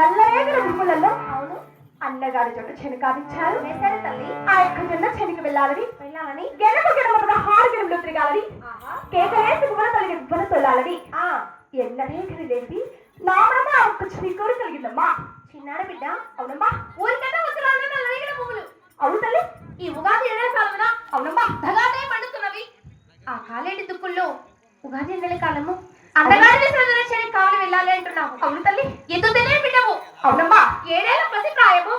నల్లరేగల దుమ్ములలో అవును అన్నగారి చోట చెనకాదించారు వేశారు తల్లి. ఆ యొక్క జొన్న చెనికి వెళ్ళాలని గెలముగా 6 కిలోమీటర్లు తిరగాలని కేకలేసి గువ్వల తల్లి గువ్వల తొలాలని ఎన్నరేగని లేసి నామమ్మ ఆ ఒక్క చికోరు కలిగిందమ్మా. చిన్నాడు బిడ్డ అవునమ్మా. ఊరికన్నా వచ్చి నల్లరేగల పువ్వులు అవును తల్లి. ఈ ఉగాది ఎండకాలమున అవునమ్మా ధగానే పండుతున్నవి. ఆ కాలేటి దుక్కుల్లో ఉగాది ఎండల కాలము అన్నగారి విశ్వజన కావాలి వెళ్ళాలి అంటున్నావు. అవును తల్లి. ఎందుకు తెలియని బిడ్డవు. అవునమ్మా. 7 ఏళ్ల ప్రతి ప్రాయము.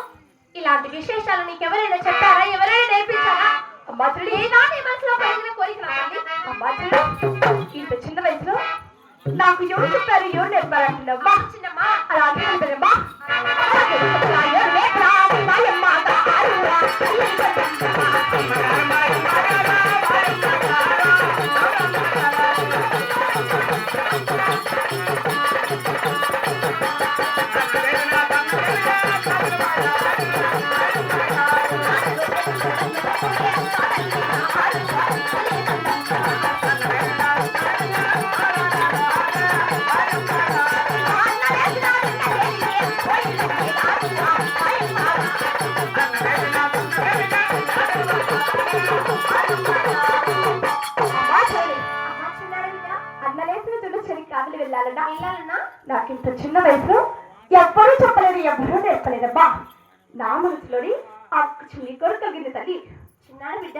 ఇలాంటి విశేషాలు నీకెవరైనా చెప్పారా? ఎవరైనా నేర్పించారా? అమ్మా చెల్లి ఏనాటి మనసులో కలిగిన కోరిక తల్లి. అమ్మా చెల్లి ఇంత చిన్న వయసులో నాకు ఎవరు చెప్పారు ఎవరు నేర్పారు అంటున్నావా? చిన్నమ్మా అలా అంటున్నామ్మా. వెళ్ళాలన్నా నాకు ఇంత చిన్న వయసులో ఎవ్వరూ చెప్పలేదు ఎవ్వరూ నేర్పలేదబ్బా. నా మనసులోని ఆ చిన్ని కొరకు కలిగింది తల్లి. చిన్నాడు బిడ్డ